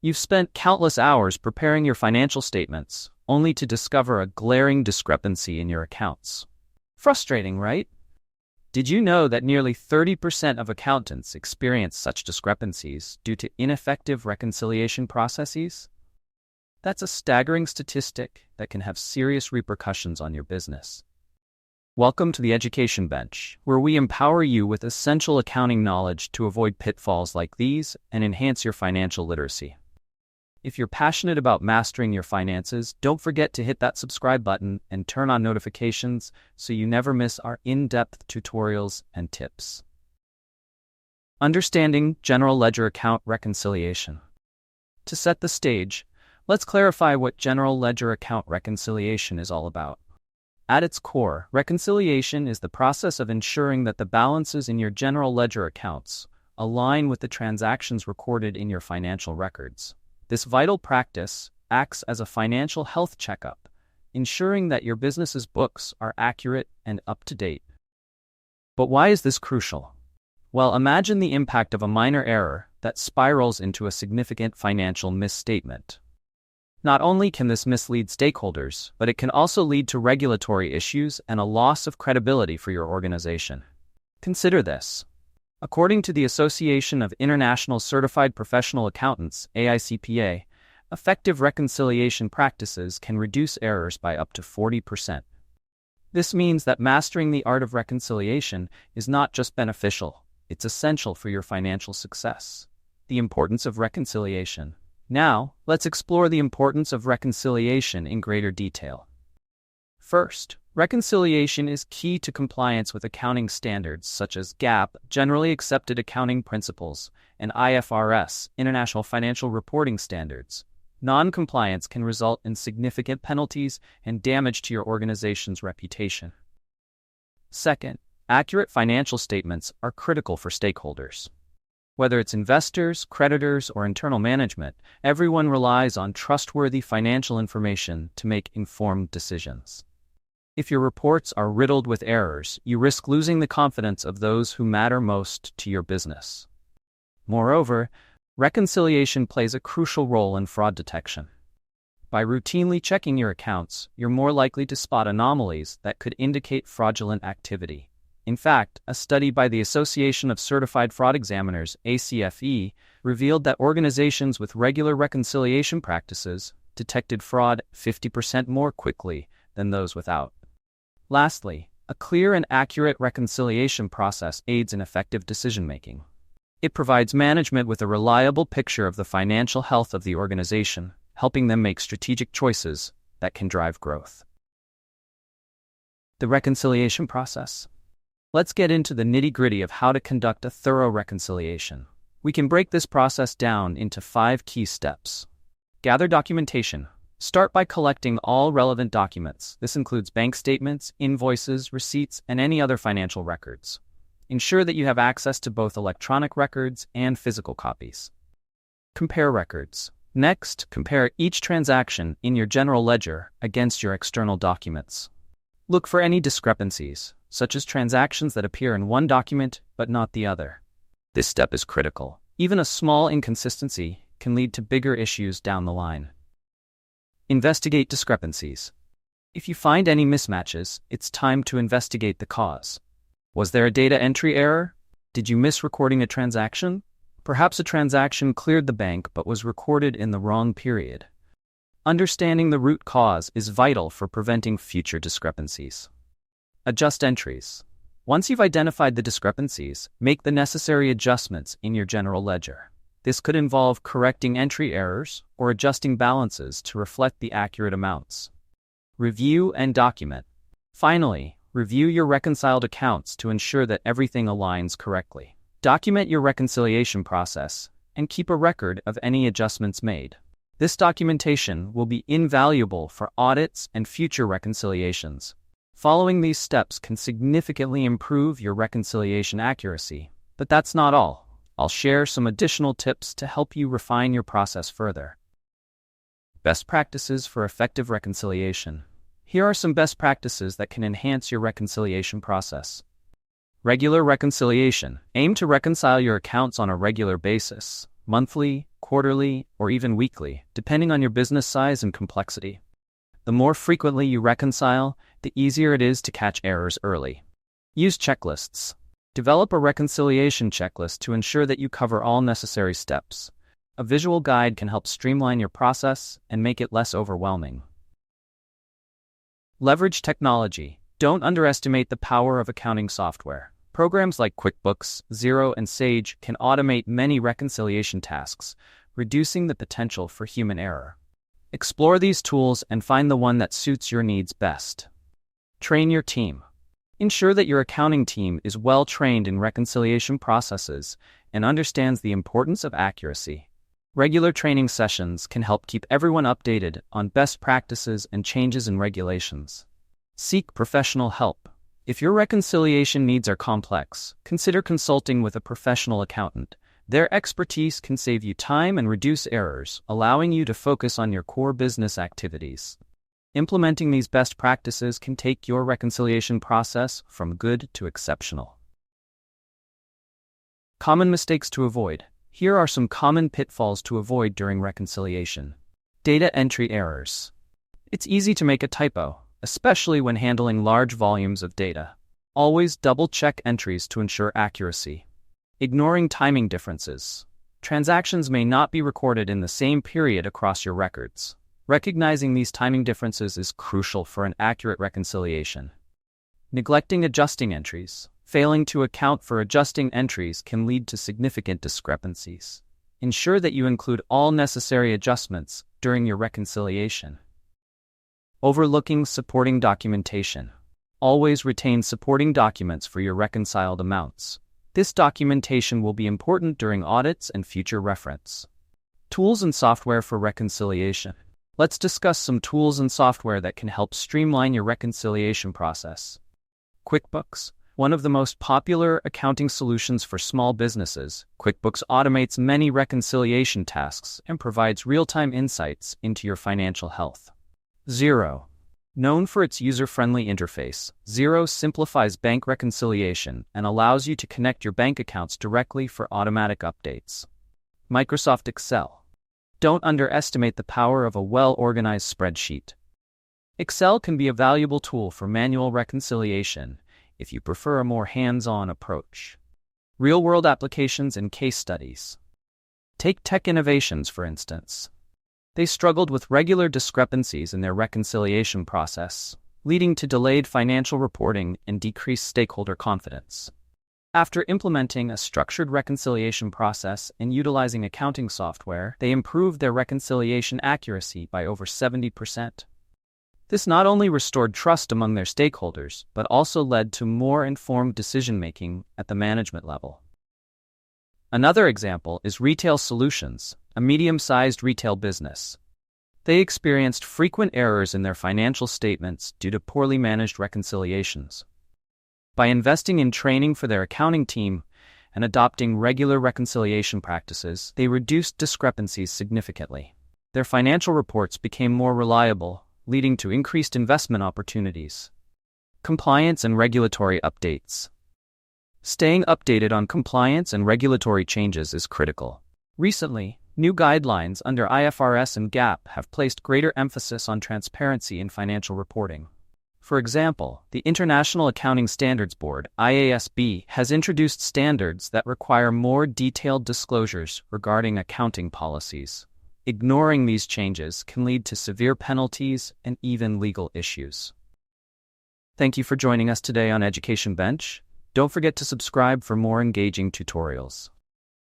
You've spent countless hours preparing your financial statements, only to discover a glaring discrepancy in your accounts. Frustrating, right? Did you know that nearly 30% of accountants experience such discrepancies due to ineffective reconciliation processes? That's a staggering statistic that can have serious repercussions on your business. Welcome to the Education Bench, where we empower you with essential accounting knowledge to avoid pitfalls like these and enhance your financial literacy. If you're passionate about mastering your finances, don't forget to hit that subscribe button and turn on notifications so you never miss our in-depth tutorials and tips. Understanding General Ledger Account Reconciliation. To set the stage, let's clarify what General Ledger Account Reconciliation is all about. At its core, reconciliation is the process of ensuring that the balances in your general ledger accounts align with the transactions recorded in your financial records. This vital practice acts as a financial health checkup, ensuring that your business's books are accurate and up to date. But why is this crucial? Well, imagine the impact of a minor error that spirals into a significant financial misstatement. Not only can this mislead stakeholders, but it can also lead to regulatory issues and a loss of credibility for your organization. Consider this. According to the Association of International Certified Professional Accountants, AICPA, effective reconciliation practices can reduce errors by up to 40%. This means that mastering the art of reconciliation is not just beneficial, it's essential for your financial success. The importance of reconciliation. Now, let's explore the importance of reconciliation in greater detail. First, reconciliation is key to compliance with accounting standards such as GAAP, Generally Accepted Accounting Principles, and IFRS, International Financial Reporting Standards. Non-compliance can result in significant penalties and damage to your organization's reputation. Second, accurate financial statements are critical for stakeholders. Whether it's investors, creditors, or internal management, everyone relies on trustworthy financial information to make informed decisions. If your reports are riddled with errors, you risk losing the confidence of those who matter most to your business. Moreover, reconciliation plays a crucial role in fraud detection. By routinely checking your accounts, you're more likely to spot anomalies that could indicate fraudulent activity. In fact, a study by the Association of Certified Fraud Examiners, ACFE, revealed that organizations with regular reconciliation practices detected fraud 50% more quickly than those without. Lastly, a clear and accurate reconciliation process aids in effective decision-making. It provides management with a reliable picture of the financial health of the organization, helping them make strategic choices that can drive growth. The reconciliation process. Let's get into the nitty-gritty of how to conduct a thorough reconciliation. We can break this process down into 5 key steps. Gather documentation. Start by collecting all relevant documents. This includes bank statements, invoices, receipts, and any other financial records. Ensure that you have access to both electronic records and physical copies. Compare records. Next, compare each transaction in your general ledger against your external documents. Look for any discrepancies, such as transactions that appear in one document but not the other. This step is critical. Even a small inconsistency can lead to bigger issues down the line. Investigate discrepancies. If you find any mismatches, it's time to investigate the cause. Was there a data entry error? Did you miss recording a transaction? Perhaps a transaction cleared the bank but was recorded in the wrong period. Understanding the root cause is vital for preventing future discrepancies. Adjust entries. Once you've identified the discrepancies, make the necessary adjustments in your general ledger. This could involve correcting entry errors or adjusting balances to reflect the accurate amounts. Review and document. Finally, review your reconciled accounts to ensure that everything aligns correctly. Document your reconciliation process and keep a record of any adjustments made. This documentation will be invaluable for audits and future reconciliations. Following these steps can significantly improve your reconciliation accuracy. But that's not all. I'll share some additional tips to help you refine your process further. Best practices for effective reconciliation. Here are some best practices that can enhance your reconciliation process. Regular reconciliation. Aim to reconcile your accounts on a regular basis. monthly, quarterly, or even weekly, depending on your business size and complexity. The more frequently you reconcile, the easier it is to catch errors early. Use checklists. Develop a reconciliation checklist to ensure that you cover all necessary steps. A visual guide can help streamline your process and make it less overwhelming. Leverage technology. Don't underestimate the power of accounting software. Programs like QuickBooks, Xero, and Sage can automate many reconciliation tasks, reducing the potential for human error. Explore these tools and find the one that suits your needs best. Train your team. Ensure that your accounting team is well trained in reconciliation processes and understands the importance of accuracy. Regular training sessions can help keep everyone updated on best practices and changes in regulations. Seek professional help. If your reconciliation needs are complex, consider consulting with a professional accountant. Their expertise can save you time and reduce errors, allowing you to focus on your core business activities. Implementing these best practices can take your reconciliation process from good to exceptional. Common mistakes to avoid. Here are some common pitfalls to avoid during reconciliation. Data entry errors. It's easy to make a typo, especially when handling large volumes of data. Always double-check entries to ensure accuracy. Ignoring timing differences. Transactions may not be recorded in the same period across your records. Recognizing these timing differences is crucial for an accurate reconciliation. Neglecting adjusting entries. Failing to account for adjusting entries can lead to significant discrepancies. Ensure that you include all necessary adjustments during your reconciliation. Overlooking supporting documentation. Always retain supporting documents for your reconciled amounts. This documentation will be important during audits and future reference. Tools and software for reconciliation. Let's discuss some tools and software that can help streamline your reconciliation process. QuickBooks. One of the most popular accounting solutions for small businesses, QuickBooks automates many reconciliation tasks and provides real-time insights into your financial health. Xero. Known for its user-friendly interface, Xero simplifies bank reconciliation and allows you to connect your bank accounts directly for automatic updates. Microsoft Excel. Don't underestimate the power of a well-organized spreadsheet. Excel can be a valuable tool for manual reconciliation if you prefer a more hands-on approach. Real-world applications and case studies. Take tech innovations, for instance. They struggled with regular discrepancies in their reconciliation process, leading to delayed financial reporting and decreased stakeholder confidence. After implementing a structured reconciliation process and utilizing accounting software, they improved their reconciliation accuracy by over 70%. This not only restored trust among their stakeholders, but also led to more informed decision-making at the management level. Another example is Retail Solutions, a medium-sized retail business. They experienced frequent errors in their financial statements due to poorly managed reconciliations. By investing in training for their accounting team and adopting regular reconciliation practices, they reduced discrepancies significantly. Their financial reports became more reliable, leading to increased investment opportunities. Compliance and regulatory updates. Staying updated on compliance and regulatory changes is critical. Recently, new guidelines under IFRS and GAAP have placed greater emphasis on transparency in financial reporting. For example, the International Accounting Standards Board, IASB, has introduced standards that require more detailed disclosures regarding accounting policies. Ignoring these changes can lead to severe penalties and even legal issues. Thank you for joining us today on Education Bench. Don't forget to subscribe for more engaging tutorials.